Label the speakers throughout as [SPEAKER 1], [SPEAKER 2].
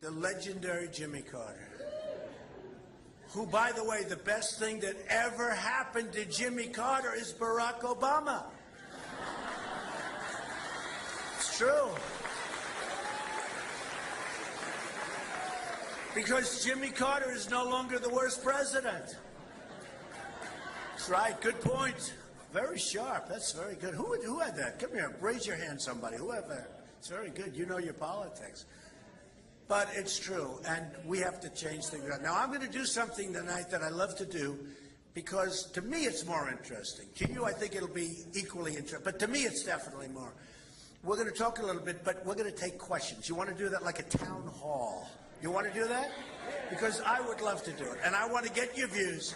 [SPEAKER 1] the legendary Jimmy Carter, who, by the way, the best thing that ever happened to Jimmy Carter is Barack Obama. It's true. Because Jimmy Carter is no longer the worst president. That's right, good point. Very sharp, that's very good. Who had that? Come here, raise your hand, somebody. Who had that? It's very good, you know your politics. But it's true, and we have to change things. Now, I'm going to do something tonight that I love to do, because to me it's more interesting. To you, I think it'll be equally interesting, but to me it's definitely more. We're going to talk a little bit, but we're going to take questions. You want to do that like a town hall? You want to do that? Because I would love to do it, and I want to get your views.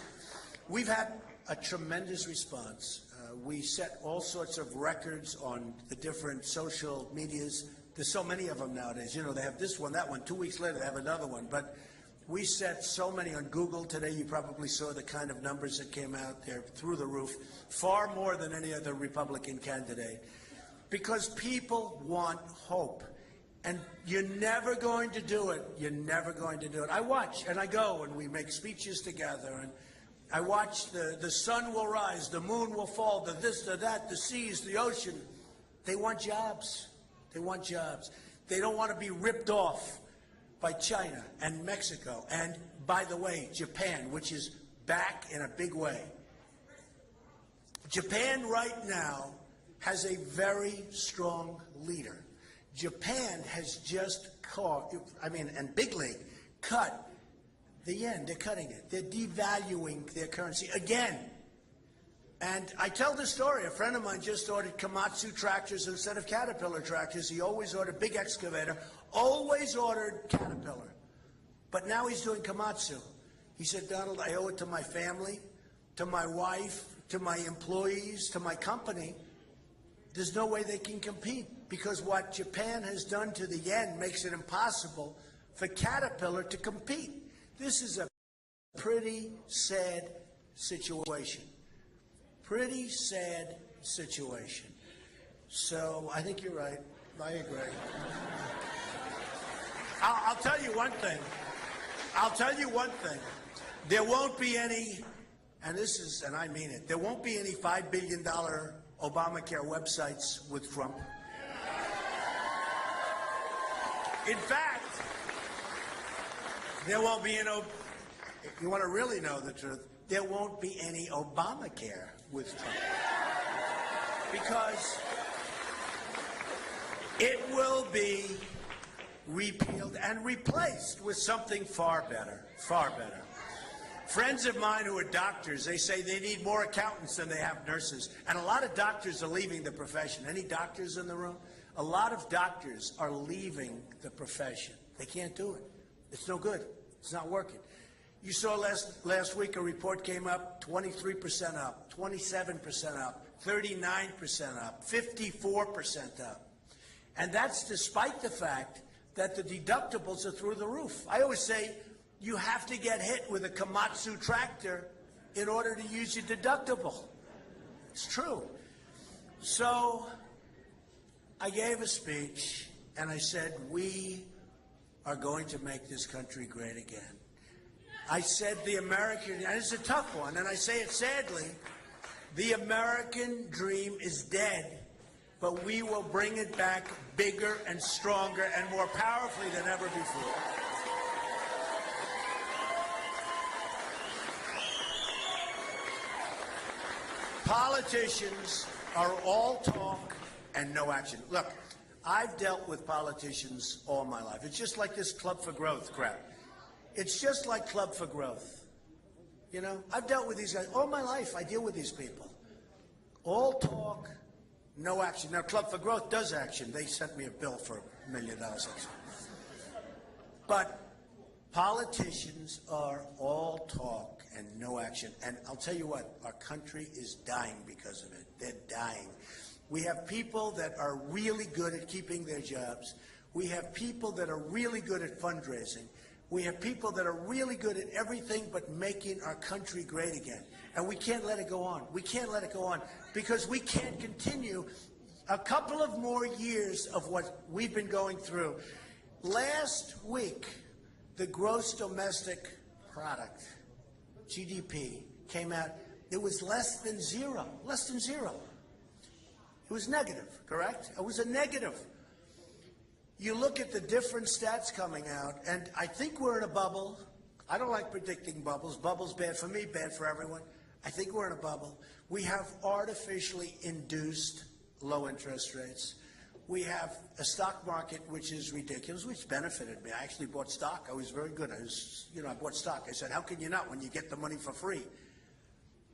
[SPEAKER 1] We've had a tremendous response. We set all sorts of records on the different social medias. There's so many of them nowadays. You know, they have this one, that one. 2 weeks later, they have another one. But we set so many on Google today. You probably saw the kind of numbers that came out there through the roof, far more than any other Republican candidate, because people want hope. And you're never going to do it. You're never going to do it. I watch, and I go, and we make speeches together, and I watch the sun will rise, the moon will fall, the this, the that, the seas, the ocean. They want jobs. They want jobs. They don't want to be ripped off by China and Mexico. And, by the way, Japan, which is back in a big way. Japan right now has a very strong leader. Japan has just and big league, cut the yen. They're cutting it. They're devaluing their currency again. And I tell the story. A friend of mine just ordered Komatsu tractors instead of Caterpillar tractors. He always ordered big excavator, always ordered Caterpillar. But now he's doing Komatsu. He said, Donald, I owe it to my family, to my wife, to my employees, to my company. There's no way they can compete, because what Japan has done to the yen makes it impossible for Caterpillar to compete. This is a pretty sad situation. Pretty sad situation. So I think you're right. I agree. I'll tell you one thing. I'll tell you one thing. There won't be any, and I mean it, there won't be any $5 billion Obamacare websites with Trump. In fact, there won't be if you want to really know the truth, there won't be any Obamacare with Trump. Because it will be repealed and replaced with something far better, far better. Friends of mine who are doctors, they say they need more accountants than they have nurses. And a lot of doctors are leaving the profession. Any doctors in the room? A lot of doctors are leaving the profession. They can't do it. It's no good. It's not working. You saw last week a report came up, 23% up, 27% up, 39% up, 54% up. And that's despite the fact that the deductibles are through the roof. I always say you have to get hit with a Komatsu tractor in order to use your deductible. It's true. So I gave a speech and I said, we are going to make this country great again. I said the American, and it's a tough one, and I say it sadly, the American dream is dead, but we will bring it back bigger and stronger and more powerfully than ever before. Politicians are all talk and no action. Look, I've dealt with politicians all my life. It's just like this Club for Growth crap. It's just like Club for Growth. You know, I've dealt with these guys all my life. I deal with these people. All talk, no action. Now, Club for Growth does action. They sent me a bill for $1 million. But politicians are all talk and no action. And I'll tell you what, our country is dying because of it. They're dying. We have people that are really good at keeping their jobs. We have people that are really good at fundraising. We have people that are really good at everything but making our country great again. And we can't let it go on. We can't let it go on because we can't continue a couple of more years of what we've been going through. Last week, the gross domestic product, GDP, came out. It was less than zero. Less than zero. It was negative, correct? It was a negative. You look at the different stats coming out, and I think we're in a bubble. I don't like predicting bubbles. Bubbles bad for me, bad for everyone. I think we're in a bubble. We have artificially induced low interest rates. We have a stock market which is ridiculous, which benefited me. I actually bought stock. I was very good. I bought stock. I said, how can you not when you get the money for free?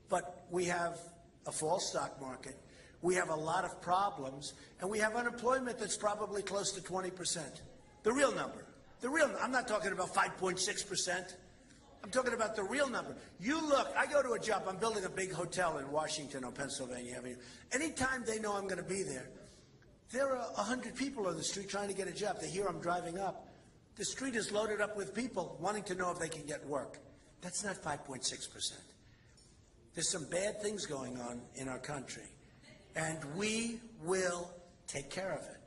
[SPEAKER 1] But we have a false stock market. We have a lot of problems, and we have unemployment that's probably close to 20%. The real number. I'm not talking about 5.6%. I'm talking about the real number. You look, I go to a job. I'm building a big hotel in Washington or Pennsylvania Avenue. Anytime they know I'm going to be there, there are 100 people on the street trying to get a job. They hear I'm driving up. The street is loaded up with people wanting to know if they can get work. That's not 5.6%. There's some bad things going on in our country, and we will take care of it.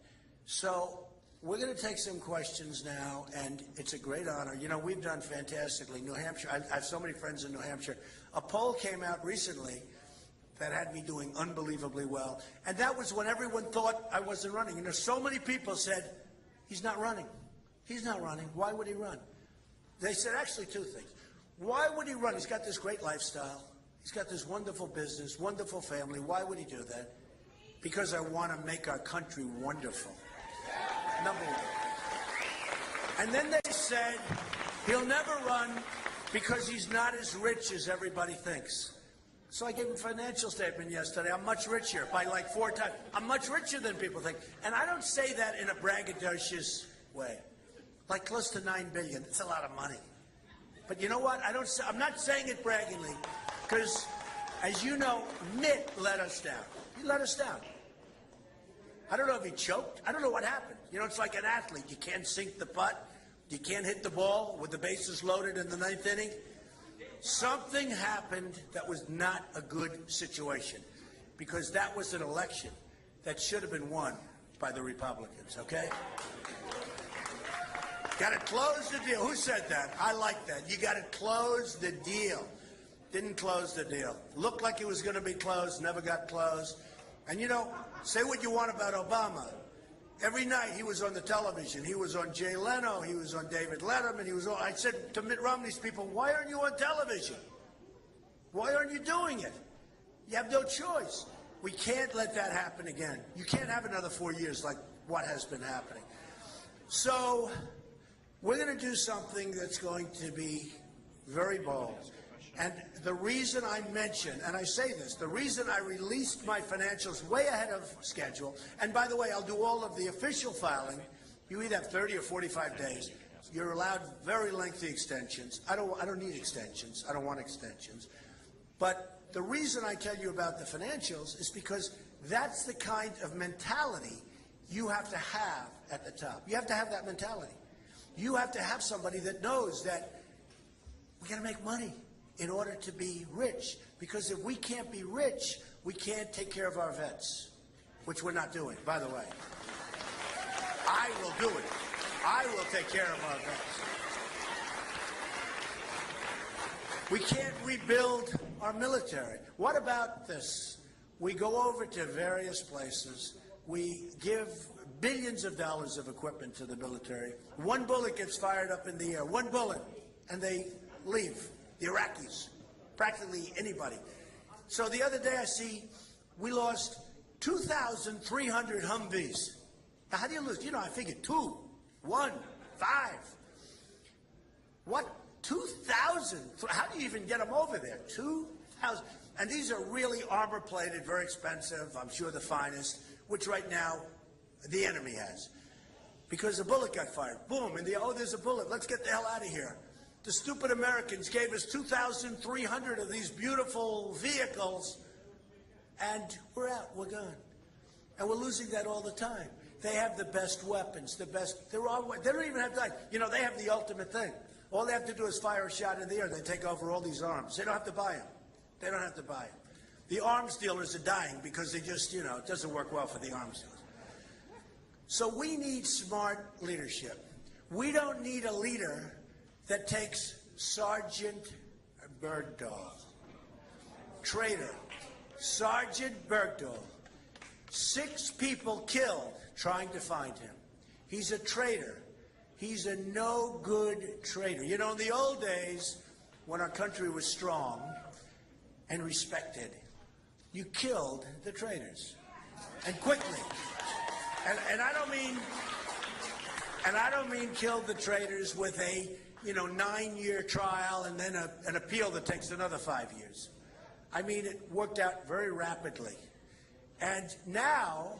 [SPEAKER 1] So we're going to take some questions now, and it's a great honor. You know, we've done fantastically. New Hampshire, I have so many friends in New Hampshire. A poll came out recently that had me doing unbelievably well, and that was when everyone thought I wasn't running. You know, so many people said, he's not running. He's not running. Why would he run? They said actually two things. Why would he run? He's got this great lifestyle. He's got this wonderful business, wonderful family. Why would he do that? Because I want to make our country wonderful. Number one. And then they said he'll never run because he's not as rich as everybody thinks. So I gave him a financial statement yesterday. I'm much richer by like 4 times. I'm much richer than people think. And I don't say that in a braggadocious way. Like close to $9 billion. It's a lot of money. But you know what? I'm not saying it braggingly because, as you know, Mitt let us down. He let us down. I don't know if he choked. I don't know what happened. You know, it's like an athlete. You can't sink the putt. You can't hit the ball with the bases loaded in the 9th inning. Something happened that was not a good situation because that was an election that should have been won by the Republicans, okay? Got to close the deal. Who said that? I like that. You got to close the deal. Didn't close the deal. Looked like it was going to be closed, never got closed. And, you know, say what you want about Obama. Every night he was on the television. He was on Jay Leno. He was on David Letterman. He was on, I said to Mitt Romney's people, why aren't you on television? Why aren't you doing it? You have no choice. We can't let that happen again. You can't have another 4 years like what has been happening. So we're going to do something that's going to be very bold. And the reason I mention, and I say this, the reason I released my financials way ahead of schedule, and by the way, I'll do all of the official filing. You either have 30 or 45 days. You're allowed very lengthy extensions. I don't need extensions. I don't want extensions. But the reason I tell you about the financials is because that's the kind of mentality you have to have at the top. You have to have that mentality. You have to have somebody that knows that we got to make money in order to be rich, because if we can't be rich, we can't take care of our vets, which we're not doing, by the way. I will do it. I will take care of our vets. We can't rebuild our military. What about this? We go over to various places. We give billions of dollars of equipment to the military. One bullet gets fired up in the air, one bullet, and they leave. The Iraqis, practically anybody. So the other day I see we lost 2,300 Humvees. Now, how do you lose? You know, I figured 2, 1, 5. What? 2,000? How do you even get them over there? 2,000. And these are really armor-plated, very expensive, I'm sure the finest, which right now the enemy has. Because a bullet got fired. Boom. And there's a bullet. Let's get the hell out of here. The stupid Americans gave us 2,300 of these beautiful vehicles, and we're out. We're gone. And we're losing that all the time. They have the best weapons, the best. They don't even have to. You know, they have the ultimate thing. All they have to do is fire a shot in the air. They take over all these arms. They don't have to buy them. They don't have to buy them. The arms dealers are dying because they just, you know, it doesn't work well for the arms dealers. So we need smart leadership. We don't need a leader that takes Sergeant Bergdahl. Traitor. Sergeant Bergdahl. 6 people killed trying to find him. He's a traitor. He's a no-good traitor. You know, in the old days, when our country was strong and respected, you killed the traitors, and quickly. And I don't mean killed the traitors with a 9-year trial and then an appeal that takes another 5 years. I mean it worked out very rapidly. And now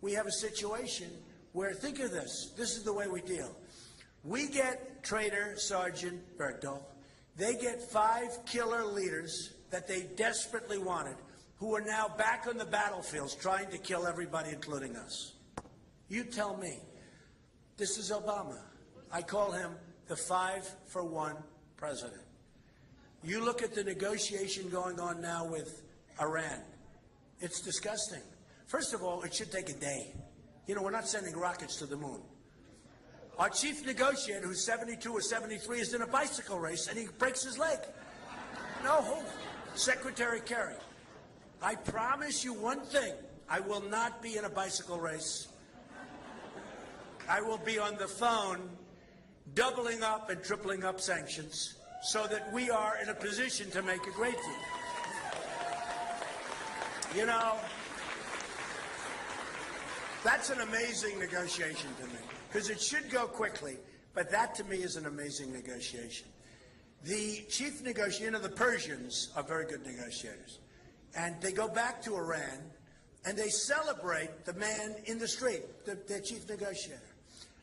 [SPEAKER 1] we have a situation where, think of this. This is the way we deal. We get traitor Sergeant Bergdahl. They get 5 killer leaders that they desperately wanted, who are now back on the battlefields trying to kill everybody, including us. You tell me. This is Obama. I call him the 5-for-1 president. You look at the negotiation going on now with Iran. It's disgusting. First of all, it should take a day. You know, we're not sending rockets to the moon. Our chief negotiator, who's 72 or 73, is in a bicycle race, and he breaks his leg. No, Secretary Kerry, I promise you one thing. I will not be in a bicycle race. I will be on the phone doubling up and tripling up sanctions so that we are in a position to make a great deal. You know, that's an amazing negotiation to me, because it should go quickly, but that to me is an amazing negotiation. The chief negotiator, the Persians are very good negotiators, and they go back to Iran and they celebrate the man in the street, their chief negotiator.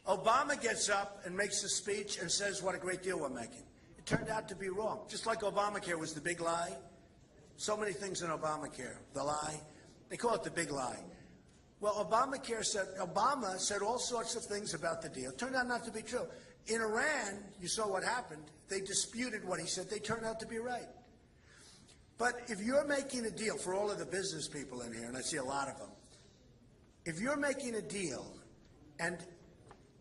[SPEAKER 1] Obama gets up and makes a speech and says what a great deal we're making. It turned out to be wrong. Just like Obamacare was the big lie. So many things in Obamacare, the lie. They call it the big lie. Well, Obama said all sorts of things about the deal. It turned out not to be true. In Iran, you saw what happened. They disputed what he said. They turned out to be right. But if you're making a deal, for all of the business people in here, and I see a lot of them, if you're making a deal and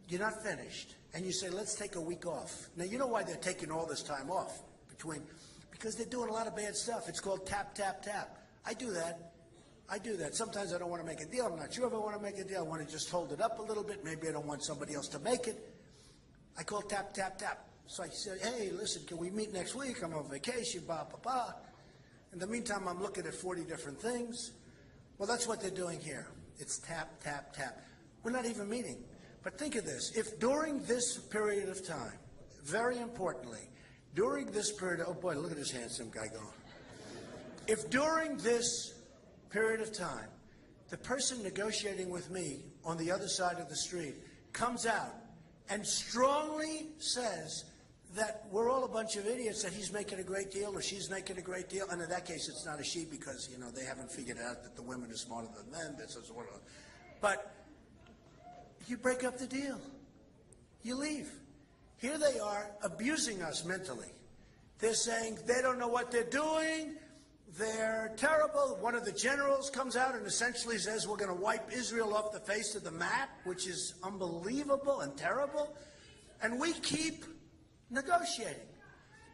[SPEAKER 1] you're not finished, and you say, let's take a week off. Now, you know why they're taking all this time off? Because they're doing a lot of bad stuff. It's called tap, tap, tap. I do that. Sometimes I don't want to make a deal. I'm not sure if I want to make a deal. I want to just hold it up a little bit. Maybe I don't want somebody else to make it. I call tap, tap, tap. So I said, hey, listen, can we meet next week? I'm on vacation, blah, blah, blah. In the meantime, I'm looking at 40 different things. Well, that's what they're doing here. It's tap, tap, tap. We're not even meeting. But think of this. If during this period of time, very importantly, during this period, oh boy, look at this handsome guy going. If during this period of time, the person negotiating with me on the other side of the street comes out and strongly says that we're all a bunch of idiots, that he's making a great deal or she's making a great deal, and in that case it's not a she because, you know, they haven't figured out that the women are smarter than men, this is what. But you break up the deal. You leave. Here they are abusing us mentally. They're saying they don't know what they're doing. They're terrible. One of the generals comes out and essentially says we're going to wipe Israel off the face of the map, which is unbelievable and terrible. And we keep negotiating.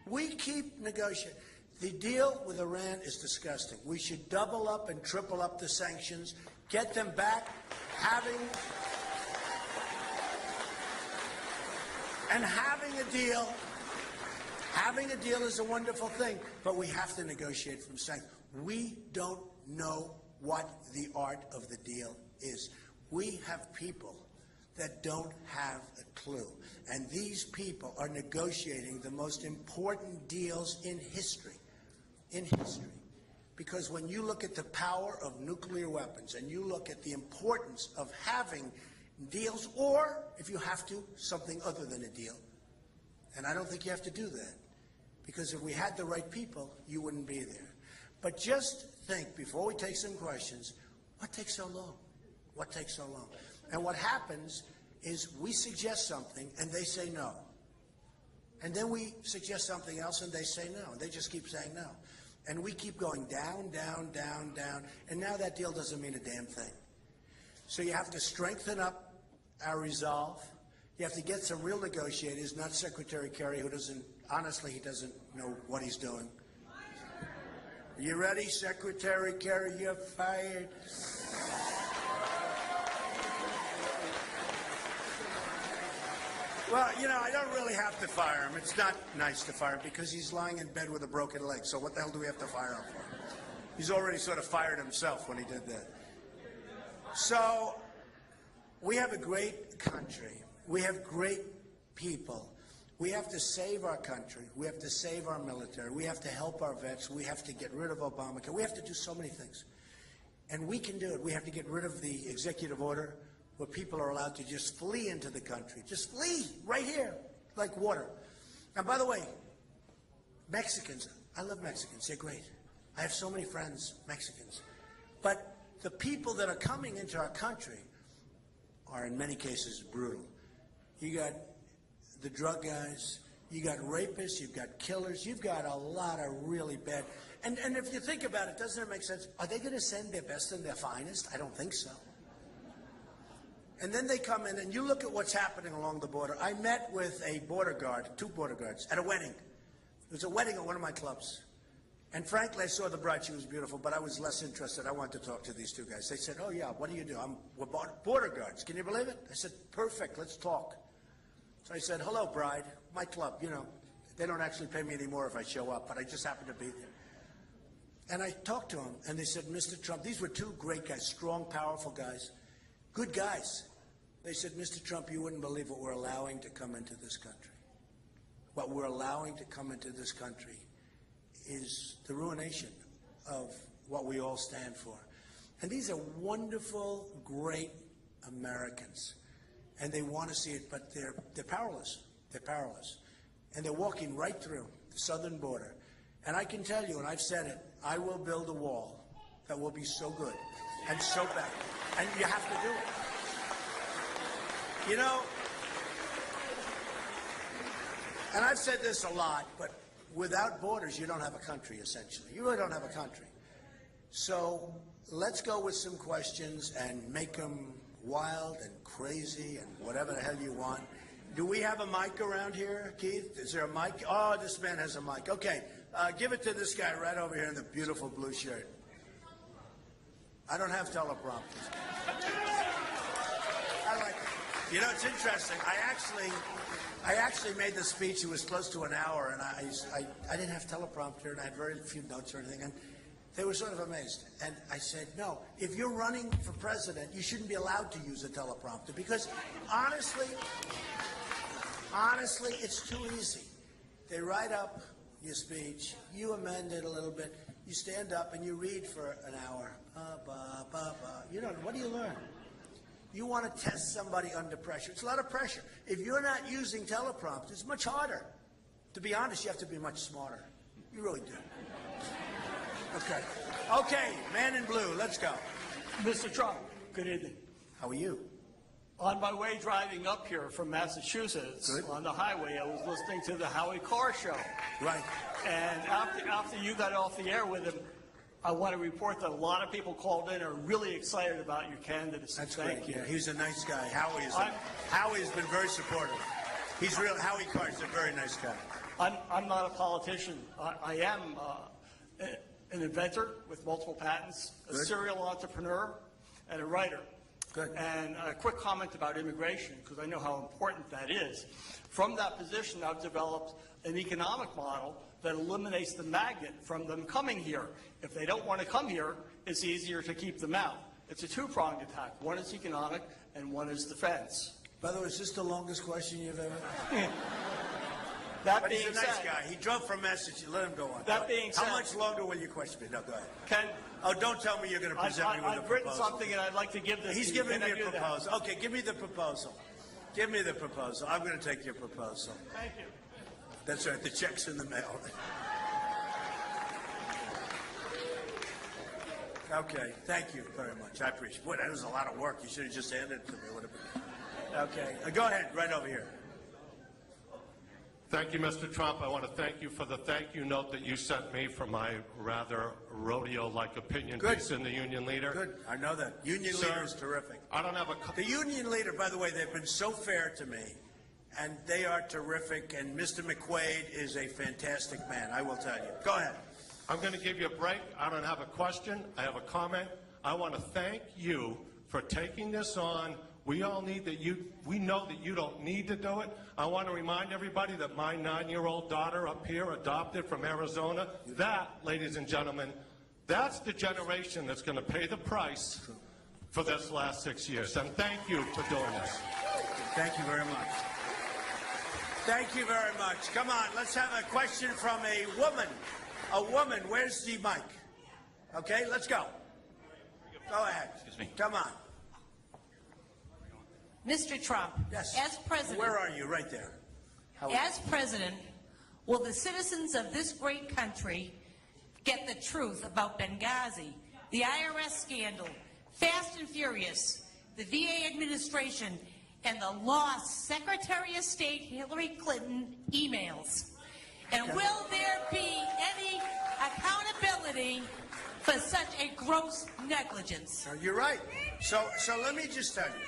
[SPEAKER 1] We keep negotiating. The deal with Iran is disgusting. We should double up and triple up the sanctions, get them back having a deal. Having a deal is a wonderful thing, but we have to negotiate from sanctions. We don't know what the art of the deal is. We have people that don't have a clue, and these people are negotiating the most important deals in history. Because when you look at the power of nuclear weapons and you look at the importance of having deals, or if you have to, something other than a deal, and I don't think you have to do that. Because if we had the right people, you wouldn't be there. But just think, before we take some questions, what takes so long? What takes so long? And what happens is we suggest something and they say no. And then we suggest something else and they say no. And they just keep saying no. And we keep going down, down, down, down. And now that deal doesn't mean a damn thing. So you have to strengthen up our resolve. You have to get some real negotiators, not Secretary Kerry, who doesn't, honestly, he doesn't know what he's doing. Are you ready, Secretary Kerry? You're fired. Well, you know, I don't really have to fire him. It's not nice to fire him because he's lying in bed with a broken leg. So what the hell do we have to fire him for? He's already sort of fired himself when he did that. So we have a great country. We have great people. We have to save our country. We have to save our military. We have to help our vets. We have to get rid of Obamacare. We have to do so many things. And we can do it. We have to get rid of the executive order where people are allowed to just flee into the country. Just flee right here, like water. And by the way, Mexicans, I love Mexicans. They're great. I have so many friends, Mexicans. But the people that are coming into our country are in many cases brutal. You got the drug guys, you got rapists, you've got killers, you've got a lot of really bad. And if you think about it, doesn't it make sense? Are they going to send their best and their finest? I don't think so. And then they come in, and you look at what's happening along the border. I met with a border guard, 2 border guards, at a wedding. It was a wedding at one of my clubs. And frankly, I saw the bride. She was beautiful, but I was less interested. I wanted to talk to these 2 guys. They said, oh, yeah, what do you do? We're border guards. Can you believe it? I said, perfect, let's talk. So I said, hello, bride, my club. You know, they don't actually pay me anymore if I show up, but I just happen to be there. And I talked to them, and they said, Mr. Trump, these were 2 great guys, strong, powerful guys, good guys. They said, Mr. Trump, you wouldn't believe what we're allowing to come into this country. What we're allowing to come into this country is the ruination of what we all stand for. And these are wonderful, great Americans. And they want to see it, but they're powerless. They're powerless. And they're walking right through the southern border. And I can tell you, and I've said it, I will build a wall that will be so good and so bad. And you have to do it. You know, and I've said this a lot, but without borders, you don't have a country, essentially. You really don't have a country. So let's go with some questions and make them wild and crazy and whatever the hell you want. Do we have a mic around here, Keith? Is there a mic? Oh, this man has a mic. Okay, give it to this guy right over here in the beautiful blue shirt. I don't have teleprompters. I like it. You know, it's interesting. I actually made the speech. It was close to an hour, and I didn't have teleprompter, and I had very few notes or anything. And they were sort of amazed. And I said, no, if you're running for president, you shouldn't be allowed to use a teleprompter because honestly, it's too easy. They write up your speech, you amend it a little bit, you stand up and you read for an hour. You know, what do you learn? You want to test somebody under pressure. It's a lot of pressure. If you're not using teleprompter, it's much harder. To be honest, you have to be much smarter. You really do. Okay. Okay, man in blue, let's go.
[SPEAKER 2] Mr. Trump, good evening.
[SPEAKER 1] How are you?
[SPEAKER 2] On my way driving up here from Massachusetts, on the highway, I was listening to the Howie Carr show.
[SPEAKER 1] Right.
[SPEAKER 2] And after you got off the air with him, I want to report that a lot of people called in and are really excited about your candidacy.
[SPEAKER 1] That's
[SPEAKER 2] Thank
[SPEAKER 1] great.
[SPEAKER 2] you.
[SPEAKER 1] Yeah, he's a nice guy. Howie's been very supportive. He's real. Howie Carr's a very nice guy.
[SPEAKER 2] I'm not a politician. I am an inventor with multiple patents, a serial entrepreneur, and a writer.
[SPEAKER 1] Good.
[SPEAKER 2] And a quick comment about immigration, because I know how important that is. From that position, I've developed an economic model that eliminates the magnet from them coming here. If they don't want to come here, it's easier to keep them out. It's a 2-pronged attack. One is economic, and one is defense.
[SPEAKER 1] By the way, is this the longest question you've ever?
[SPEAKER 2] That being
[SPEAKER 1] he's a nice
[SPEAKER 2] said,
[SPEAKER 1] guy. He drove from Massachusetts. Let him go on.
[SPEAKER 2] That being said,
[SPEAKER 1] how much longer will your question be? No, go ahead.
[SPEAKER 2] Ken,
[SPEAKER 1] oh, don't tell me you're going to present me with a proposal.
[SPEAKER 2] I've written something, and I'd like to give this.
[SPEAKER 1] He's
[SPEAKER 2] to you.
[SPEAKER 1] giving
[SPEAKER 2] Can
[SPEAKER 1] me
[SPEAKER 2] I
[SPEAKER 1] a
[SPEAKER 2] do
[SPEAKER 1] proposal.
[SPEAKER 2] that?
[SPEAKER 1] Okay, give me the proposal. Give me the proposal. I'm going to take your proposal.
[SPEAKER 2] Thank you.
[SPEAKER 1] That's right. The check's in the mail. Okay, thank you very much. I appreciate it. Boy, that was a lot of work. You should have just handed it to me. Okay, go ahead, right over here.
[SPEAKER 3] Thank you, Mr. Trump. I want to thank you for the thank you note that you sent me for my rather rodeo-like opinion piece in the Union Leader.
[SPEAKER 1] Good, I know that. Union Leader is terrific.
[SPEAKER 3] I don't have a...
[SPEAKER 1] The Union Leader, by the way, they've been so fair to me. and they are terrific, and Mr. McQuaid is a fantastic man, I will tell you. Go ahead.
[SPEAKER 3] I'm going to give you a break. I don't have a question. I have a comment. I want to thank you for taking this on. We all need that we know that you don't need to do it. I want to remind everybody that my 9-year-old daughter up here, adopted from Arizona, that, ladies and gentlemen, that's the generation that's going to pay the price for this last 6 years. And thank you for doing this.
[SPEAKER 1] Thank you very much. Thank you very much. Come on, let's have a question from a woman. A woman, where's the mic? Okay, let's go. Go ahead.
[SPEAKER 4] Excuse me.
[SPEAKER 1] Come on.
[SPEAKER 5] Mr. Trump,
[SPEAKER 1] Yes.
[SPEAKER 5] as president,
[SPEAKER 1] Where are you? Right there.
[SPEAKER 5] as president, will the citizens of this great country get the truth about Benghazi, the IRS scandal, Fast and Furious, the VA administration, and the lost Secretary of State Hillary Clinton emails? And will there be any accountability for such a gross negligence?
[SPEAKER 1] You're right. So let me just tell you.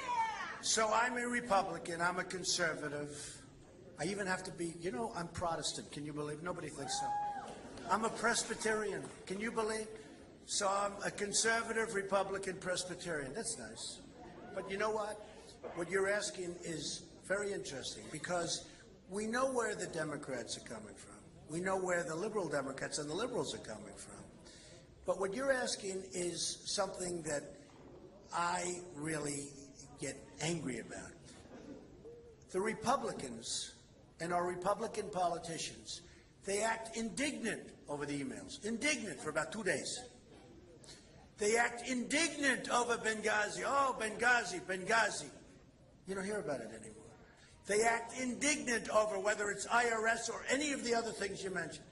[SPEAKER 1] So I'm a Republican. I'm a conservative. I even have to be, I'm Protestant. Can you believe? Nobody thinks so. I'm a Presbyterian. Can you believe? So I'm a conservative Republican Presbyterian. That's nice. But you know what? What you're asking is very interesting because we know where the Democrats are coming from. We know where the liberal Democrats and the liberals are coming from. But what you're asking is something that I really get angry about. The Republicans and our Republican politicians, they act indignant over the emails. Indignant for about 2 days. They act indignant over Benghazi. Oh, Benghazi, Benghazi. You don't hear about it anymore. They act indignant over whether it's IRS or any of the other things you mentioned.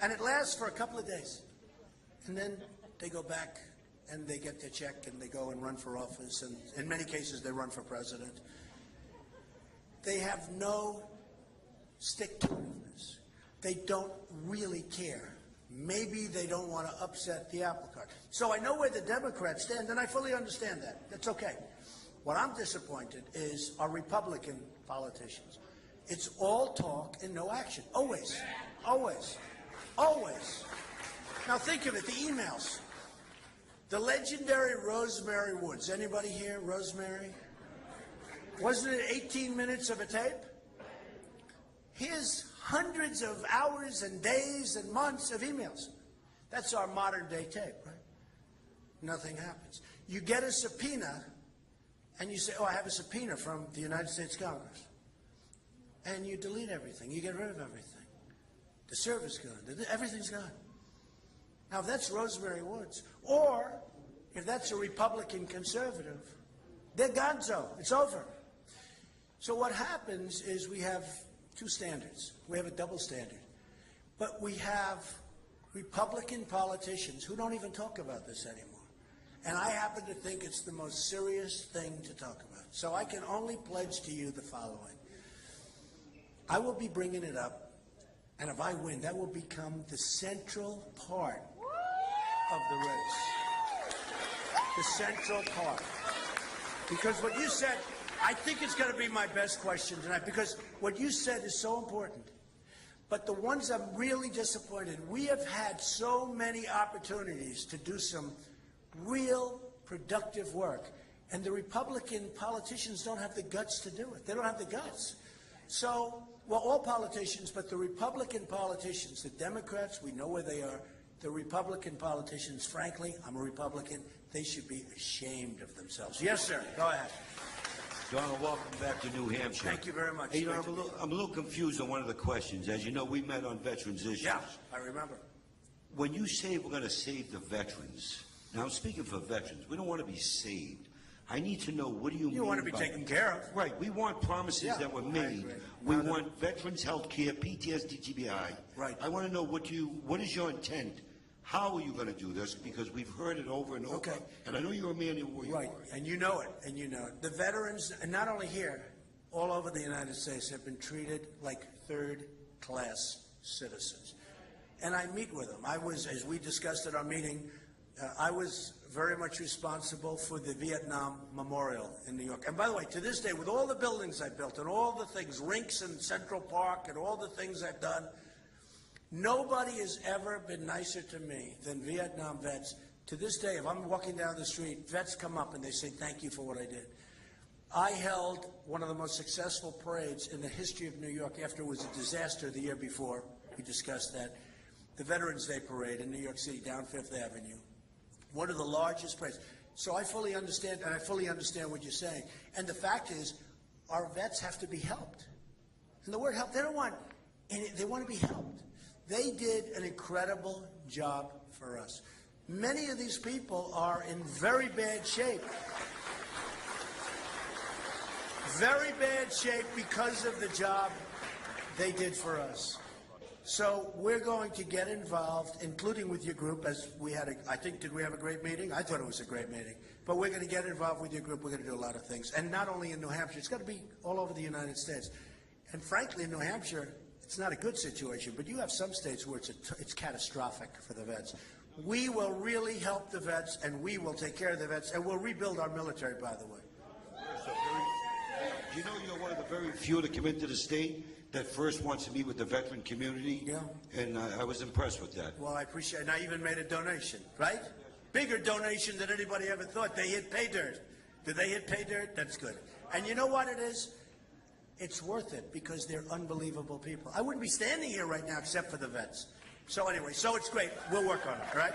[SPEAKER 1] And it lasts for a couple of days. And then they go back and they get their check and they go and run for office. And in many cases, they run for president. They have no stick-to-itiveness. They don't really care. Maybe they don't want to upset the apple cart. So I know where the Democrats stand, and I fully understand that. That's okay. What I'm disappointed is our Republican politicians. It's all talk and no action. Always. Always. Always. Now think of it, the emails. The legendary Rosemary Woods. Anybody here, Rosemary? Wasn't it 18 minutes of a tape? Here's hundreds of hours and days and months of emails. That's our modern day tape, right? Nothing happens. You get a subpoena and you say, oh, I have a subpoena from the United States Congress. And you delete everything. You get rid of everything. The server's gone. Everything's gone. Now, if that's Rosemary Woods, or if that's a Republican conservative, they're gonzo. It's over. So what happens is we have two standards. We have a double standard. But we have Republican politicians who don't even talk about this anymore. And I happen to think it's the most serious thing to talk about. So I can only pledge to you the following. I will be bringing it up, and if I win, that will become the central part of the race. The central part. Because what you said, I think it's going to be my best question tonight, because what you said is so important. But the ones I'm really disappointed, we have had so many opportunities to do some real productive work, and the Republican politicians don't have the guts to do it. They don't have the guts. So, well, all politicians, but the Republican politicians, the Democrats, we know where they are. The Republican politicians, frankly, I'm a Republican, they should be ashamed of themselves. Yes, sir. Go ahead.
[SPEAKER 4] Donald, welcome back to New Hampshire.
[SPEAKER 1] Thank you very much.
[SPEAKER 4] Hey, I'm a little confused on one of the questions. As you know, we met on veterans issues.
[SPEAKER 1] Yeah, I remember.
[SPEAKER 4] When you say we're going to save the veterans, now I'm speaking for veterans, we don't want to be saved. I need to know, what do you mean?
[SPEAKER 1] You want to be taken care of.
[SPEAKER 4] Right. We want promises that were made. We want veterans health care, PTSD, TBI.
[SPEAKER 1] Right.
[SPEAKER 4] I want to know what is your intent? How are you going to do this? Because we've heard it over and over.
[SPEAKER 1] Okay.
[SPEAKER 4] And I know you're a man who where you
[SPEAKER 1] Right,
[SPEAKER 4] are.
[SPEAKER 1] and you know it, and you know it. The veterans, and not only here, all over the United States, have been treated like third-class citizens. And I meet with them. I was, as we discussed at our meeting, I was very much responsible for the Vietnam Memorial in New York. And by the way, to this day, with all the buildings I built and all the things, rinks in Central Park and all the things I've done, nobody has ever been nicer to me than Vietnam vets. To this day, if I'm walking down the street, vets come up and they say, thank you for what I did. I held one of the most successful parades in the history of New York after it was a disaster the year before. We discussed that. The Veterans Day Parade in New York City, down Fifth Avenue. One of the largest parades. So I fully understand, and I fully understand what you're saying. And the fact is, our vets have to be helped. And the word help, they don't want, they want to be helped. They did an incredible job for us. Many of these people are in very bad shape. Very bad shape because of the job they did for us. So we're going to get involved, including with your group, as we had I think, did we have a great meeting? I thought it was a great meeting. But we're going to get involved with your group. We're going to do a lot of things. And not only in New Hampshire, it's got to be all over the United States. And frankly, in New Hampshire, it's not a good situation, but you have some states where it's catastrophic for the vets. We will really help the vets, and we will take care of the vets, and we'll rebuild our military, by the way.
[SPEAKER 4] Do you know you're one of the very few to come into the state that first wants to meet with the veteran community?
[SPEAKER 1] Yeah.
[SPEAKER 4] And I was impressed with that.
[SPEAKER 1] Well, I appreciate it. And I even made a donation, right? Bigger donation than anybody ever thought. They hit pay dirt. Did they hit pay dirt? That's good. And you know what it is? It's worth it because they're unbelievable people. I wouldn't be standing here right now except for the vets. So anyway, so it's great. We'll work on it, all right?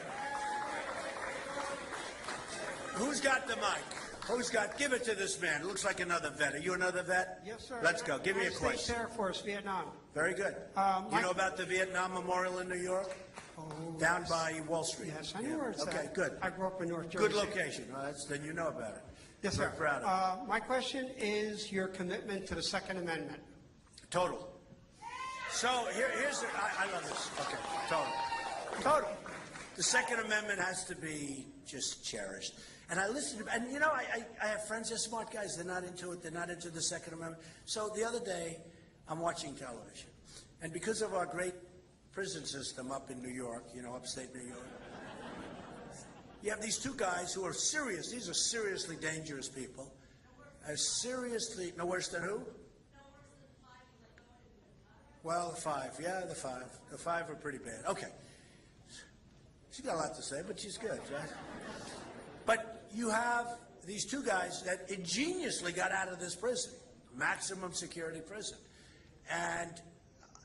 [SPEAKER 1] Who's got the mic? Give it to this man. It looks like another vet. Are you another vet?
[SPEAKER 6] Yes, sir.
[SPEAKER 1] Let's go. Give me a
[SPEAKER 6] United States
[SPEAKER 1] question.
[SPEAKER 6] Air Force, Vietnam.
[SPEAKER 1] Very good. You know about the Vietnam Memorial in New York?
[SPEAKER 6] Oh,
[SPEAKER 1] Down
[SPEAKER 6] yes.
[SPEAKER 1] by Wall Street.
[SPEAKER 6] Yes, I know where it's
[SPEAKER 1] Okay,
[SPEAKER 6] at.
[SPEAKER 1] good.
[SPEAKER 6] I grew up in North Jersey.
[SPEAKER 1] Good location. Well, then you know about it.
[SPEAKER 6] Yes,
[SPEAKER 1] We're
[SPEAKER 6] sir.
[SPEAKER 1] proud of it.
[SPEAKER 6] My question is your commitment to the Second Amendment.
[SPEAKER 1] Total. So here's I love this. Okay, total. The Second Amendment has to be just cherished. And I listen to, and you know, I have friends, they're smart guys, they're not into it, they're not into the Second Amendment. So the other day, I'm watching television. And because of our great prison system up in New York, you know, upstate New York, you have these two guys who are serious, these are seriously dangerous people. Seriously, no worse than who? Well, the five. Yeah, the five. The five are pretty bad. Okay. She's got a lot to say, but she's good, right? But you have these two guys that ingeniously got out of this prison, maximum security prison. And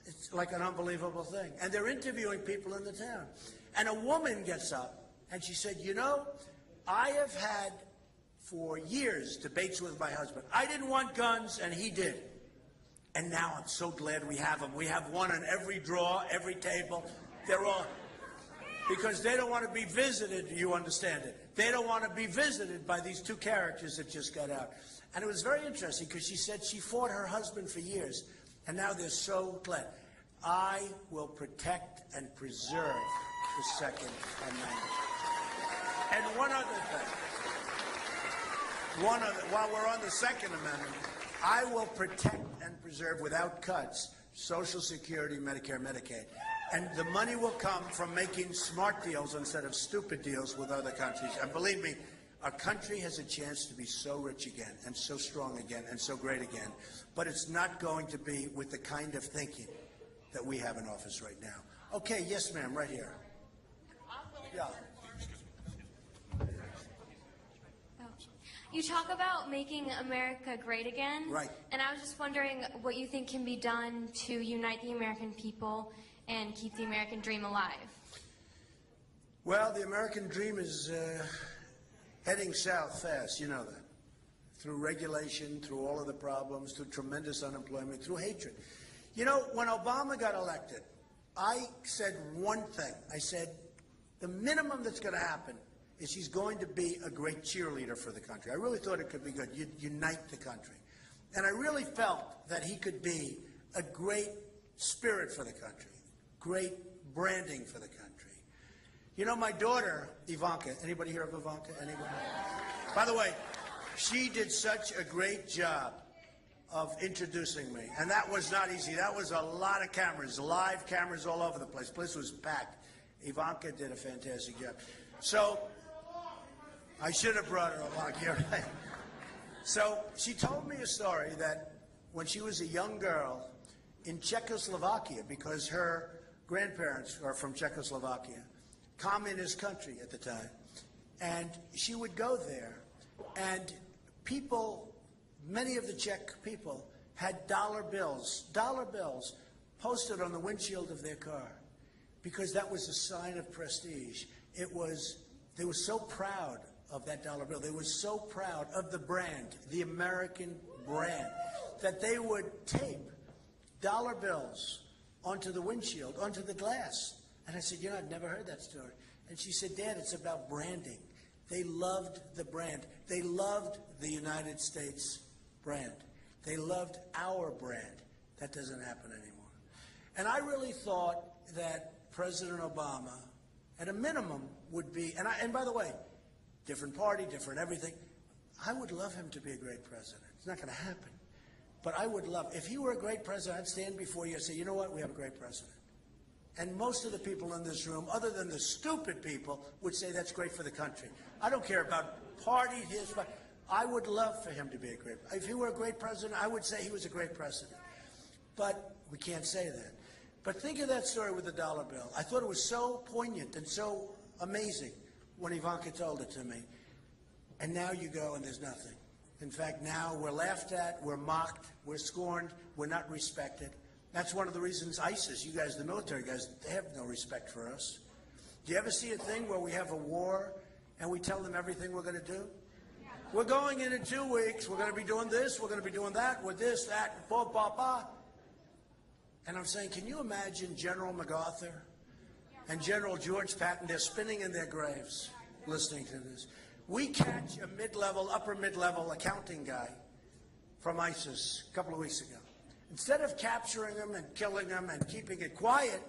[SPEAKER 1] it's like an unbelievable thing. And they're interviewing people in the town. And a woman gets up and she said, you know, I have had for years debates with my husband. I didn't want guns and he did. And now I'm so glad we have them. We have one on every drawer, every table. They're all, because they don't want to be visited, you understand it. They don't want to be visited by these two characters that just got out. And it was very interesting because she said she fought her husband for years, and now they're so glad. I will protect and preserve the Second Amendment. And one other thing. While we're on the Second Amendment, I will protect and preserve without cuts Social Security, Medicare, Medicaid. And the money will come from making smart deals instead of stupid deals with other countries. And believe me, our country has a chance to be so rich again and so strong again and so great again. But it's not going to be with the kind of thinking that we have in office right now. Okay, yes, ma'am, right here. Yeah.
[SPEAKER 7] You talk about making America great again.
[SPEAKER 1] Right.
[SPEAKER 7] And I was just wondering what you think can be done to unite the American people and keep the American dream alive.
[SPEAKER 1] Well, the American dream is heading south fast, you know that. Through regulation, through all of the problems, through tremendous unemployment, through hatred. You know, when Obama got elected, I said one thing. I said, the minimum that's going to happen is he's going to be a great cheerleader for the country. I really thought it could be good. You'd unite the country. And I really felt that he could be a great spirit for the country, great branding for the country. You know, my daughter, Ivanka, anybody hear of Ivanka? Anybody? By the way, she did such a great job of introducing me. And that was not easy. That was a lot of cameras, live cameras all over the place. The place was packed. Ivanka did a fantastic job. So I should have brought her along here. So she told me a story that when she was a young girl in Czechoslovakia, because her grandparents are from Czechoslovakia, communist country at the time, and she would go there, and people, many of the Czech people, had dollar bills posted on the windshield of their car, because that was a sign of prestige. They were so proud of that dollar bill. They were so proud of the brand, the American brand, that they would tape dollar bills onto the windshield, onto the glass. And I said, you know, I've never heard that story. And she said, Dad, it's about branding. They loved the brand. They loved the United States brand. They loved our brand. That doesn't happen anymore. And I really thought that President Obama, at a minimum, would be, and by the way, different party, different everything. I would love him to be a great president. It's not going to happen. But I would love, if he were a great president, I'd stand before you and say, you know what, we have a great president. And most of the people in this room, other than the stupid people, would say that's great for the country. I don't care about party, I would love for him to be a great, if he were a great president, I would say he was a great president. But we can't say that. But think of that story with the dollar bill. I thought it was so poignant and so amazing when Ivanka told it to me. And now you go and there's nothing. In fact, now we're laughed at, we're mocked, we're scorned, we're not respected. That's one of the reasons ISIS, you guys, the military guys, they have no respect for us. Do you ever see a thing where we have a war and we tell them everything we're going to do? We're going in 2 weeks, we're going to be doing this, we're going to be doing that, with this, that, blah, blah, blah. And I'm saying, can you imagine General MacArthur and General George Patton? They're spinning in their graves listening to this. We catch a mid-level, upper mid-level accounting guy from ISIS a couple of weeks ago. Instead of capturing him and killing him and keeping it quiet,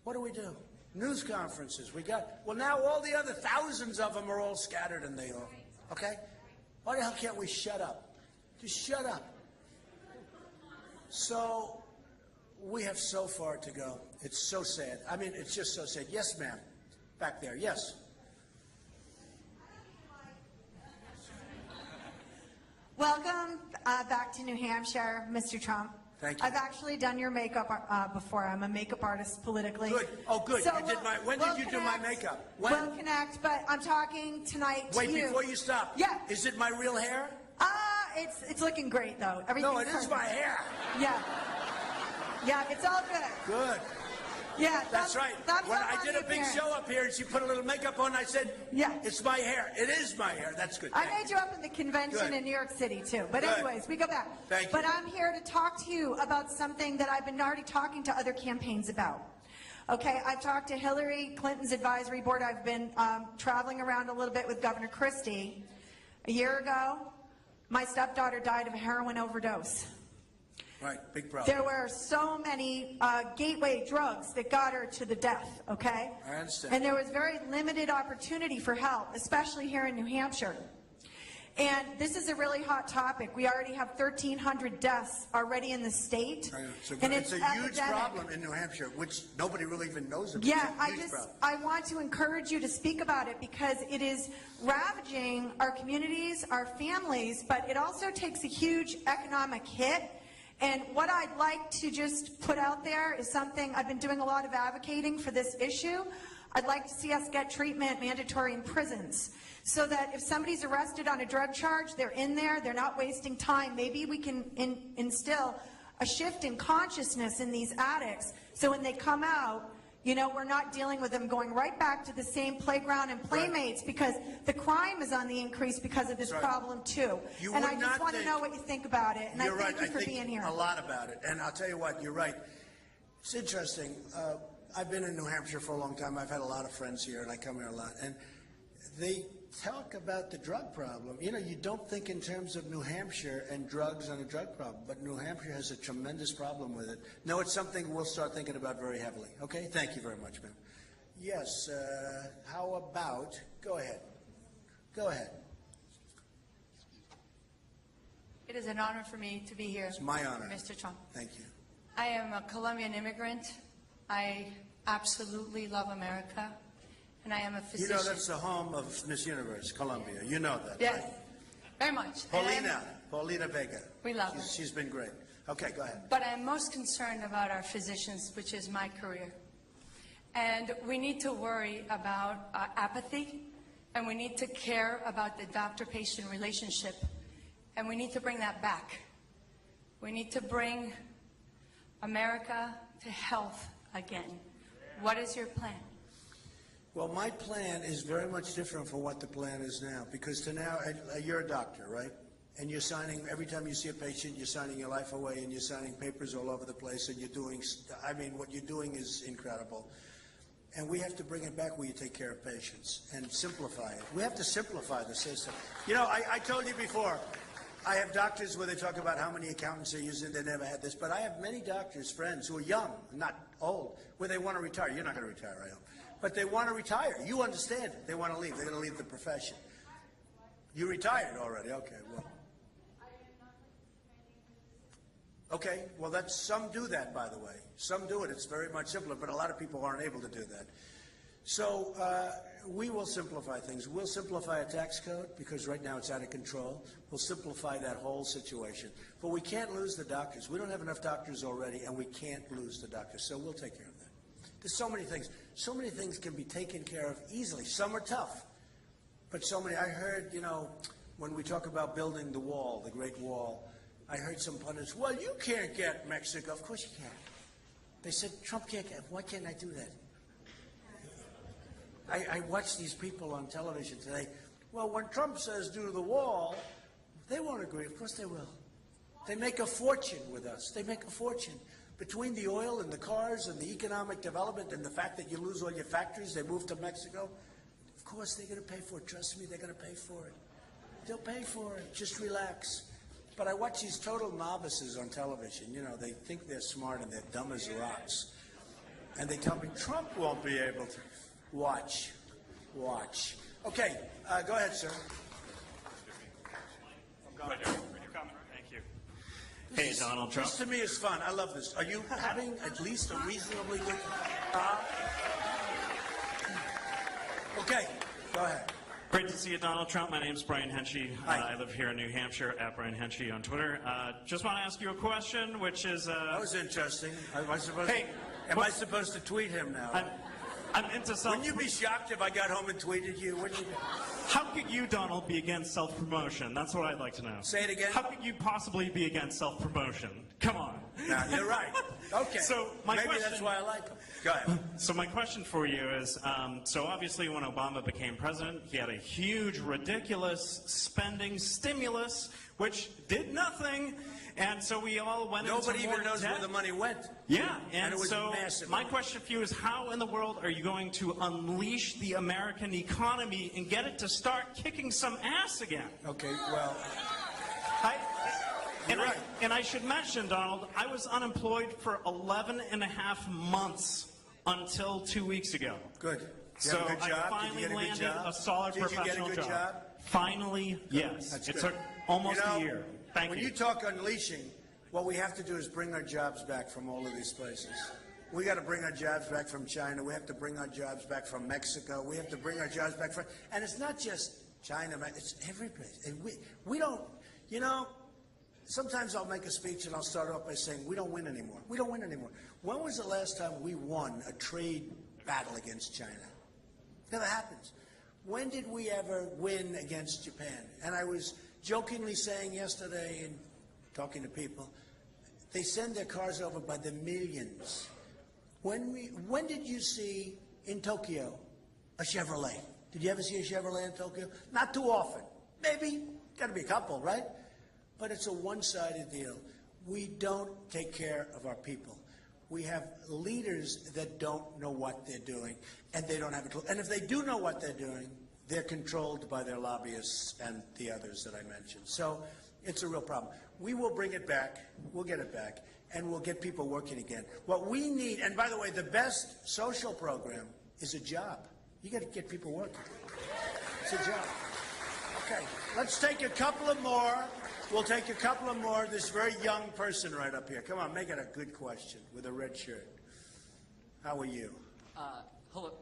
[SPEAKER 1] what do? News conferences. Well, now all the other thousands of them are all scattered in the oil. Okay? Why the hell can't we shut up? Just shut up. So we have so far to go. It's so sad. I mean, it's just so sad. Yes, ma'am. Back there. Yes.
[SPEAKER 8] Welcome back to New Hampshire, Mr. Trump.
[SPEAKER 1] Thank you.
[SPEAKER 8] I've actually done your makeup before. I'm a makeup artist politically.
[SPEAKER 1] Good. Oh, good.
[SPEAKER 8] So
[SPEAKER 1] when did you do my makeup? When?
[SPEAKER 8] We'll connect, but I'm talking tonight to you.
[SPEAKER 1] Wait, before you stop.
[SPEAKER 8] Yeah.
[SPEAKER 1] Is it my real hair?
[SPEAKER 8] It's looking great, though.
[SPEAKER 1] No, it is my hair.
[SPEAKER 8] Yeah. Yeah, it's all good.
[SPEAKER 1] Good.
[SPEAKER 8] Yeah.
[SPEAKER 1] That's right. When I did a big show up here and she put a little makeup on, I said, yeah, it's my hair. It is my hair. That's good.
[SPEAKER 8] I made you up in the convention in New York City, too. But anyways, we go back.
[SPEAKER 1] Thank you.
[SPEAKER 8] But I'm here to talk to you about something that I've been already talking to other campaigns about. Okay, I've talked to Hillary Clinton's advisory board. I've been traveling around a little bit with Governor Christie. A year ago, my stepdaughter died of a heroin overdose.
[SPEAKER 1] Right, big problem.
[SPEAKER 8] There were so many gateway drugs that got her to the death, okay?
[SPEAKER 1] I understand.
[SPEAKER 8] And there was very limited opportunity for help, especially here in New Hampshire. And this is a really hot topic. We already have 1,300 deaths already in the state.
[SPEAKER 1] It's a huge problem in New Hampshire, which nobody really even knows about.
[SPEAKER 8] Yeah, I want to encourage you to speak about it because it is ravaging our communities, our families, but it also takes a huge economic hit. And what I'd like to just put out there is something, I've been doing a lot of advocating for this issue. I'd like to see us get treatment mandatory in prisons so that if somebody's arrested on a drug charge, they're in there, they're not wasting time. Maybe we can instill a shift in consciousness in these addicts so when they come out, you know, we're not dealing with them going right back to the same playground and playmates because the crime is on the increase because of this problem too. And I just want to know what you think about it. And I thank you for being here.
[SPEAKER 1] A lot about it. And I'll tell you what, you're right. It's interesting. I've been in New Hampshire for a long time. I've had a lot of friends here and I come here a lot. And they talk about the drug problem. You know, you don't think in terms of New Hampshire and drugs and a drug problem, but New Hampshire has a tremendous problem with it. No, it's something we'll start thinking about very heavily. Okay? Thank you very much, ma'am. Yes, how about, go ahead. Go ahead.
[SPEAKER 9] It is an honor for me to be here.
[SPEAKER 1] It's my honor.
[SPEAKER 9] Mr. Trump.
[SPEAKER 1] Thank you.
[SPEAKER 9] I am a Colombian immigrant. I absolutely love America. and I am a
[SPEAKER 1] You
[SPEAKER 9] physician.
[SPEAKER 1] know that's the home of Miss Universe, Columbia. You know that,
[SPEAKER 9] Yes,
[SPEAKER 1] right?
[SPEAKER 9] very much. And I am-
[SPEAKER 1] Paulina Vega.
[SPEAKER 9] We love her.
[SPEAKER 1] She's been great. Okay, go ahead.
[SPEAKER 9] But I'm most concerned about our physicians, which is my career. And we need to worry about apathy, and we need to care about the doctor-patient relationship, and we need to bring that back. We need to bring America to health again. What is your plan?
[SPEAKER 1] Well, my plan is very much different from what the plan is now, because to now, you're a doctor, right? And you're signing, every time you see a patient, you're signing your life away, and you're signing papers all over the place, and you're doing, I mean, what you're doing is incredible. And we have to bring it back where you take care of patients and simplify it. We have to simplify the system. You know, I told you before, I have doctors where they talk about how many accountants they're using, they never had this, but I have many doctors, friends, who are young, not old, where they want to retire. You're not going to retire, I hope. But they want to retire. You understand it. They want to leave. They're going to leave the profession. You retired already. Okay, well. Okay, well, that's, some do that, by the way. Some do it. It's very much simpler, but a lot of people aren't able to do that. So we will simplify things. We'll simplify a tax code because right now it's out of control. We'll simplify that whole situation. But we can't lose the doctors. We don't have enough doctors already, and we can't lose the doctors. So we'll take care of that. There's so many things. So many things can be taken care of easily. Some are tough, but so many. I heard, you know, when we talk about building the wall, the Great Wall, I heard some pundits, well, you can't get Mexico. Of course you can. They said, Trump can't get, why can't I do that? I watched these people on television today. Well, when Trump says do the wall, they won't agree. Of course they will. They make a fortune with us. They make a fortune. Between the oil and the cars and the economic development and the fact that you lose all your factories, they move to Mexico. Of course they're going to pay for it. Trust me, they're going to pay for it. They'll pay for it. Just relax. But I watch these total novices on television. You know, they think they're smart and they're dumb as rocks. And they tell me, Trump won't be able to. Watch. Watch. Okay, go ahead, sir.
[SPEAKER 10] Thank you. Hey, Donald Trump.
[SPEAKER 1] This to me is fun. I love this. Are you having at least a reasonably good... Okay, go ahead.
[SPEAKER 10] Great to see you, Donald Trump. My name's Brian Henshey. I live here in New Hampshire, at Brian Henshey on Twitter. Just want to ask you a question, which is...
[SPEAKER 1] That was interesting. Am I supposed to tweet him now?
[SPEAKER 10] I'm into self...
[SPEAKER 1] Wouldn't you be shocked if I got home and tweeted you? Wouldn't you?
[SPEAKER 10] How could you, Donald, be against self-promotion? That's what I'd like to know.
[SPEAKER 1] Say it again?
[SPEAKER 10] How could you possibly be against self-promotion? Come on.
[SPEAKER 1] No, you're right. Okay.
[SPEAKER 10] So
[SPEAKER 1] Maybe that's why I like him. Go ahead.
[SPEAKER 10] So my question for you is, so obviously when Obama became president, he had a huge, ridiculous spending stimulus, which did nothing, and so we all went into more
[SPEAKER 1] Nobody even knows
[SPEAKER 10] debt.
[SPEAKER 1] where the money went.
[SPEAKER 10] Yeah,
[SPEAKER 1] And it was
[SPEAKER 10] so
[SPEAKER 1] massive.
[SPEAKER 10] my question for you is, how in the world are you going to unleash the American economy and get it to start kicking some ass again?
[SPEAKER 1] Okay, well...
[SPEAKER 10] And I should mention, Donald, I was unemployed for 11 and a half months until 2 weeks ago.
[SPEAKER 1] Good. You
[SPEAKER 10] So
[SPEAKER 1] have a good
[SPEAKER 10] I
[SPEAKER 1] job?
[SPEAKER 10] finally
[SPEAKER 1] Did you get a good
[SPEAKER 10] landed
[SPEAKER 1] job?
[SPEAKER 10] a solid
[SPEAKER 1] Did
[SPEAKER 10] professional
[SPEAKER 1] you get a good job?
[SPEAKER 10] Finally, yes.
[SPEAKER 1] That's
[SPEAKER 10] It
[SPEAKER 1] good.
[SPEAKER 10] took almost
[SPEAKER 1] You know,
[SPEAKER 10] a year. Thank
[SPEAKER 1] when
[SPEAKER 10] you.
[SPEAKER 1] you talk unleashing, what we have to do is bring our jobs back from all of these places. We got to bring our jobs back from China. We have to bring our jobs back from Mexico. We have to bring our jobs back from... And it's not just China, it's every place. And we don't... You know, sometimes I'll make a speech and I'll start off by saying, we don't win anymore. We don't win anymore. When was the last time we won a trade battle against China? Never happens. When did we ever win against Japan? And I was jokingly saying yesterday and talking to people, they send their cars over by the millions. When did you see in Tokyo a Chevrolet? Did you ever see a Chevrolet in Tokyo? Not too often. Maybe. Got to be a couple, right? But it's a one-sided deal. We don't take care of our people. We have leaders that don't know what they're doing, and they don't have a clue. And if they do know what they're doing, they're controlled by their lobbyists and the others that I mentioned. So it's a real problem. We will bring it back. We'll get it back, and we'll get people working again. What we need, and by the way, the best social program is a job. You got to get people working. It's a job. Okay, let's take a couple of more. We'll take a couple of more. This very young person right up here. Come on, make it a good question with a red shirt. How are you?
[SPEAKER 11] Hello.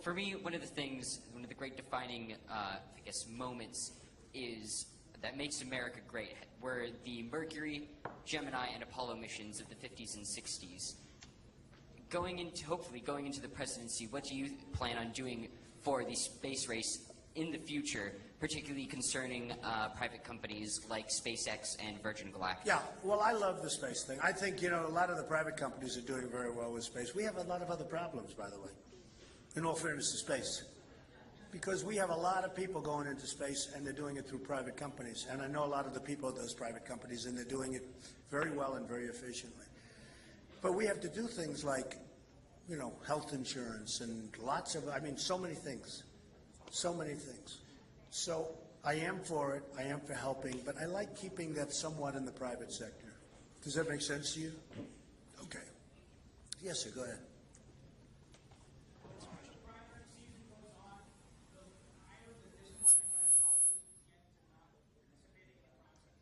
[SPEAKER 11] For me, one of the great defining, I guess, moments is that makes America great were the Mercury, Gemini, and Apollo missions of the 50s and 60s. Hopefully going into the presidency, what do you plan on doing for the space race in the future, particularly concerning private companies like SpaceX and Virgin Galactic?
[SPEAKER 1] Yeah, well, I love the space thing. I think, a lot of the private companies are doing very well with space. We have a lot of other problems, by the way, in all fairness to space. Because we have a lot of people going into space, and they're doing it through private companies. And I know a lot of the people at those private companies, and they're doing it very well and very efficiently. But we have to do things like, health insurance and so many things. So many things. So I am for it. I am for helping. But I like keeping that somewhat in the private sector. Does that make sense to you? Okay. Yes, sir. Go ahead.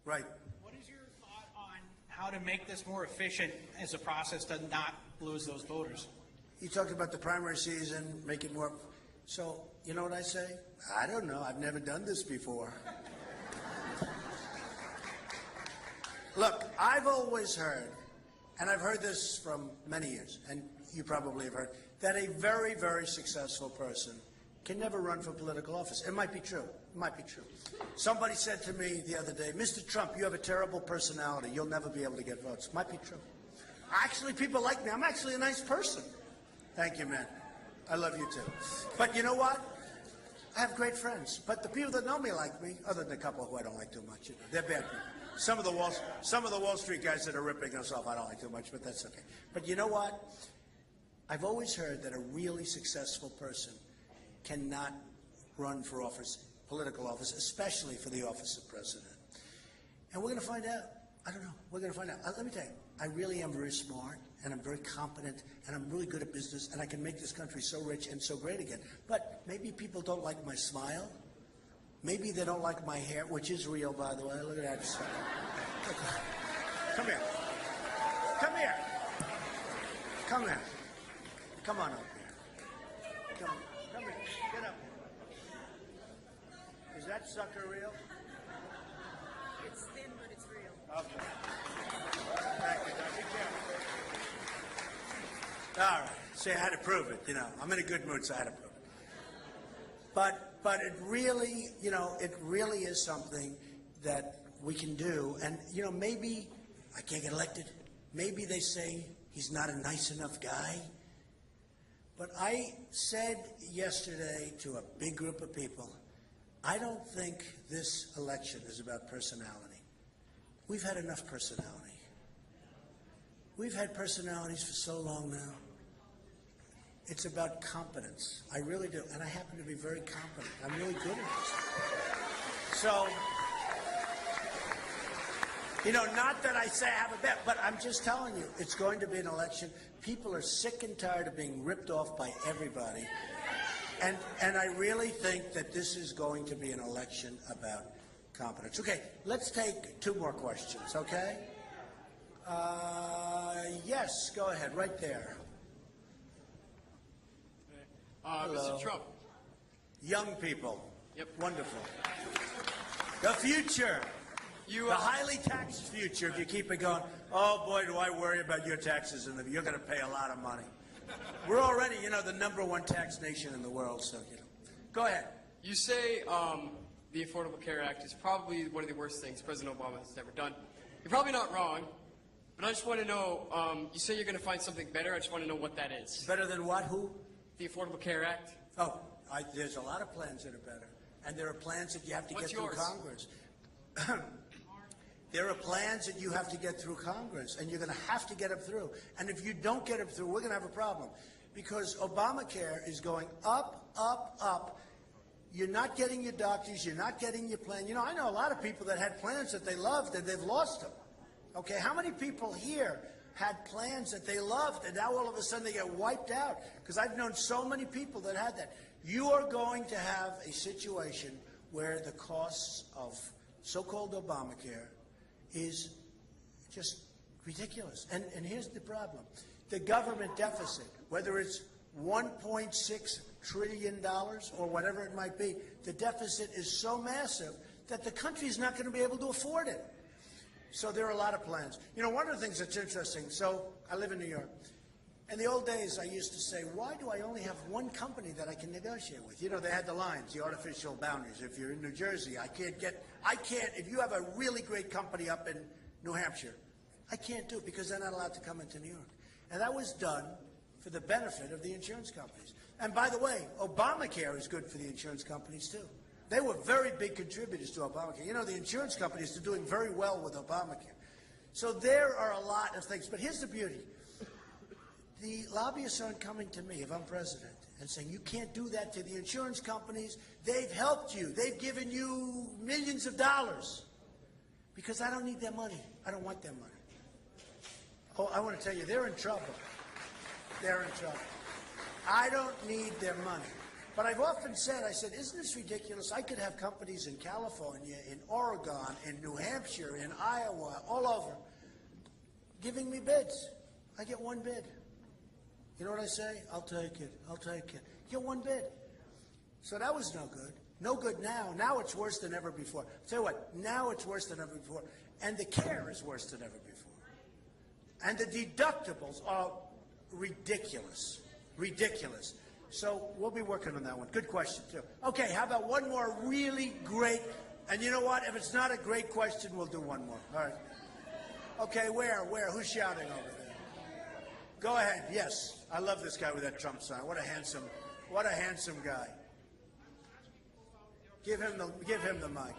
[SPEAKER 1] Right.
[SPEAKER 12] What is your thought on how to make this more efficient as a process to not lose those voters?
[SPEAKER 1] You talked about the primary season, make it more. So, you know what I say? I don't know. I've never done this before. Look, I've always heard, and I've heard this from many years, and you probably have heard, that a very, very successful person can never run for political office. It might be true. It might be true. Somebody said to me the other day, Mr. Trump, you have a terrible personality. You'll never be able to get votes. Might be true. Actually, people like me. I'm actually a nice person. Thank you, man. I love you, too. But you know what? I have great friends. But the people that know me like me, other than a couple who I don't like too much, they're bad people. Some of the Wall Street guys that are ripping us off, I don't like too much, but that's okay. But you know what? I've always heard that a really successful person cannot run for office, political office, especially for the office of president. And we're going to find out. I don't know. We're going to find out. Let me tell you, I really am very smart, and I'm very competent, and I'm really good at business, and I can make this country so rich and so great again. But maybe people don't like my smile. Maybe they don't like my hair, which is real, by the way. Look at that. Come here. Come here. Come here. Come on up here. Come here. Get up here. Is that sucker real?
[SPEAKER 13] It's thin, but it's real.
[SPEAKER 1] Okay. Thank you, Doc. Be careful. All right. See, I had to prove it, I'm in a good mood, so I had to prove it. But it really, it really is something that we can do. And, maybe I can't get elected. Maybe they say he's not a nice enough guy. But I said yesterday to a big group of people, I don't think this election is about personality. We've had enough personality. We've had personalities for so long now. It's about competence. I really do. And I happen to be very competent. I'm really good at this. So, not that I say I have a bet, but I'm just telling you, it's going to be an election. People are sick and tired of being ripped off by everybody. And I really think that this is going to be an election about competence. Okay, let's take two more questions, okay? Yes, go ahead, right there.
[SPEAKER 14] Mr. Trump.
[SPEAKER 1] Young people.
[SPEAKER 14] Yep.
[SPEAKER 1] Wonderful. The future. The highly taxed future, if you keep it going. Oh, boy, do I worry about your taxes. You're going to pay a lot of money. We're already, the #1 tax nation in the world, so, Go ahead.
[SPEAKER 14] You say the Affordable Care Act is probably one of the worst things President Obama has ever done. You're probably not wrong, but I just want to know, you say you're going to find something better. I just want to know what that is.
[SPEAKER 1] Better than what? Who?
[SPEAKER 14] The Affordable Care Act.
[SPEAKER 1] Oh, there's a lot of plans that are better. And there are plans that you have to get through Congress. There are plans that you have to get through Congress, and you're going to have to get them through. And if you don't get them through, we're going to have a problem. Because Obamacare is going up, up, up. You're not getting your doctors. You're not getting your plan. I know a lot of people that had plans that they loved, and they've lost them. Okay, how many people here had plans that they loved, and now all of a sudden they get wiped out? Because I've known so many people that had that. You are going to have a situation where the costs of so-called Obamacare is just ridiculous. And here's the problem. The government deficit, whether it's $1.6 trillion or whatever it might be, the deficit is so massive that the country is not going to be able to afford it. So there are a lot of plans. You know, one of the things that's interesting, so I live in New York. In the old days, I used to say, why do I only have one company that I can negotiate with? You know, they had the lines, the artificial boundaries. If you're in New Jersey, if you have a really great company up in New Hampshire, I can't do it because they're not allowed to come into New York. And that was done for the benefit of the insurance companies. And by the way, Obamacare is good for the insurance companies too. They were very big contributors to Obamacare. You know, the insurance companies are doing very well with Obamacare. So there are a lot of things. But here's the beauty. The lobbyists aren't coming to me if I'm president and saying, you can't do that to the insurance companies. They've helped you. They've given you millions of dollars. Because I don't need their money. I don't want their money. Oh, I want to tell you, they're in trouble. They're in trouble. I don't need their money. But I've often said, I said, isn't this ridiculous? I could have companies in California, in Oregon, in New Hampshire, in Iowa, all over, giving me bids. I get one bid. You know what I say? I'll take it. I'll take it. Get one bid. So that was no good. No good now. Now it's worse than ever before. I'll tell you what, now it's worse than ever before. And the care is worse than ever before. And the deductibles are ridiculous. Ridiculous. So we'll be working on that one. Good question, too. Okay, how about one more really great, and you know what? If it's not a great question, we'll do one more. All right. Okay, where? Who's shouting over there? Go ahead. Yes. I love this guy with that Trump sign. What a handsome guy. Give him the mic.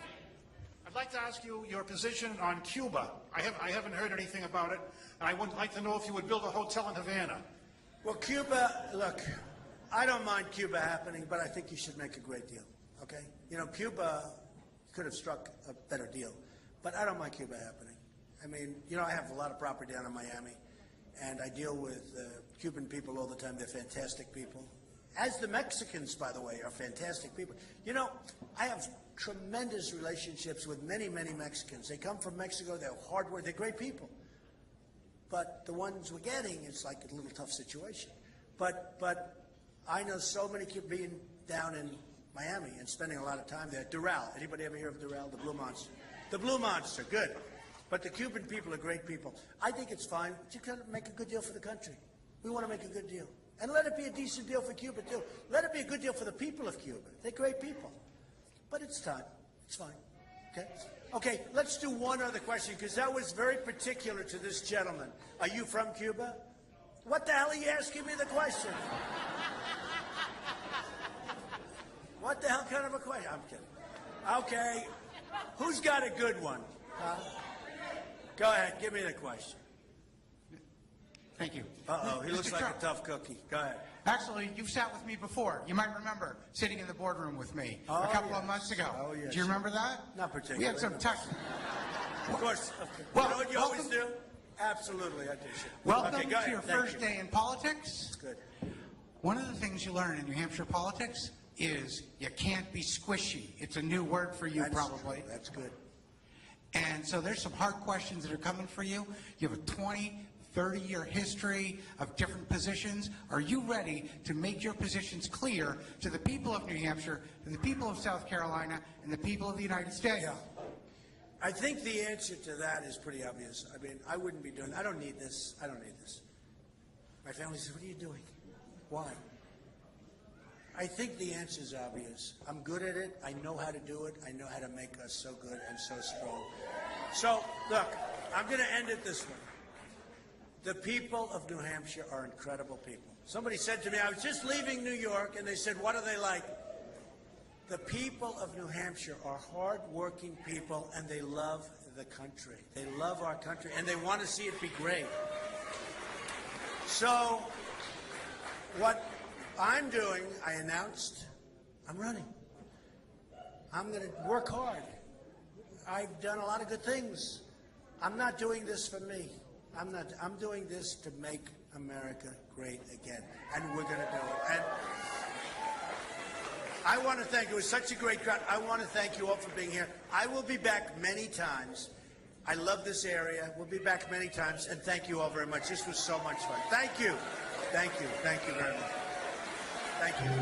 [SPEAKER 15] I'd like to ask you your position on Cuba. I haven't heard anything about it, and I would like to know if you would build a hotel in Havana.
[SPEAKER 1] Well, Cuba, look, I don't mind Cuba happening, but I think you should make a great deal, okay? You know, Cuba could have struck a better deal, but I don't mind Cuba happening. I mean, you know, I have a lot of property down in Miami, and I deal with Cuban people all the time. They're fantastic people. As the Mexicans, by the way, are fantastic people. You know, I have tremendous relationships with many, many Mexicans. They come from Mexico. They're hard work. They're great people. But the ones we're getting, it's like a little tough situation. But I know so many Cubans being down in Miami and spending a lot of time there. Doral. Anybody ever hear of Doral, the Blue Monster? The Blue Monster, good. But the Cuban people are great people. I think it's fine to kind of make a good deal for the country. We want to make a good deal. And let it be a decent deal for Cuba, too. Let it be a good deal for the people of Cuba. They're great people. But it's time. It's fine. Okay? Okay, let's do one other question, because that was very particular to this gentleman. Are you from Cuba? What the hell are you asking me the question? What the hell kind of a question? I'm kidding. Okay. Who's got a good one? Go ahead. Give me the question.
[SPEAKER 16] Thank you.
[SPEAKER 1] Uh-oh. He looks
[SPEAKER 16] Mr.
[SPEAKER 1] like
[SPEAKER 16] Trump.
[SPEAKER 1] a tough cookie. Go ahead.
[SPEAKER 16] Actually, you've sat with me before. You might remember sitting in the boardroom with me a couple of months ago.
[SPEAKER 1] Oh, yes.
[SPEAKER 16] Do you remember that?
[SPEAKER 1] Not particularly.
[SPEAKER 16] We had some tech.
[SPEAKER 1] Of course.
[SPEAKER 16] Well,
[SPEAKER 1] you know what you always
[SPEAKER 16] welcome-
[SPEAKER 1] do? Absolutely, I do.
[SPEAKER 16] Welcome
[SPEAKER 1] Okay, go ahead.
[SPEAKER 16] to your
[SPEAKER 1] Thank
[SPEAKER 16] first
[SPEAKER 1] you.
[SPEAKER 16] day in politics.
[SPEAKER 1] Good.
[SPEAKER 16] One of the things you learn in New Hampshire politics is you can't be squishy. It's a new word for you, probably.
[SPEAKER 1] That's good.
[SPEAKER 16] And so there's some hard questions that are coming for you. You have a 20, 30-year history of different positions. Are you ready to make your positions clear to the people of New Hampshire, to the people of South Carolina, and the people of the United States?
[SPEAKER 1] Yeah. I think the answer to that is pretty obvious. I mean, I wouldn't be doing, I don't need this. I don't need this. My family says, what are you doing? Why? I think the answer is obvious. I'm good at it. I know how to do it. I know how to make us so good and so strong. So, look, I'm going to end it this way. The people of New Hampshire are incredible people. Somebody said to me, I was just leaving New York, and they said, what are they like? The people of New Hampshire are hard-working people, and they love the country. They love our country, and they want to see it be great. So, what I'm doing, I announced, I'm running. I'm going to work hard. I've done a lot of good things. I'm not doing this for me. I'm doing this to make America great again. And we're going to do it. And I want to thank you. It was such a great crowd. I want to thank you all for being here. I will be back many times. I love this area. We'll be back many times. And thank you all very much. This was so much fun. Thank you. Thank you. Thank you very much. Thank you.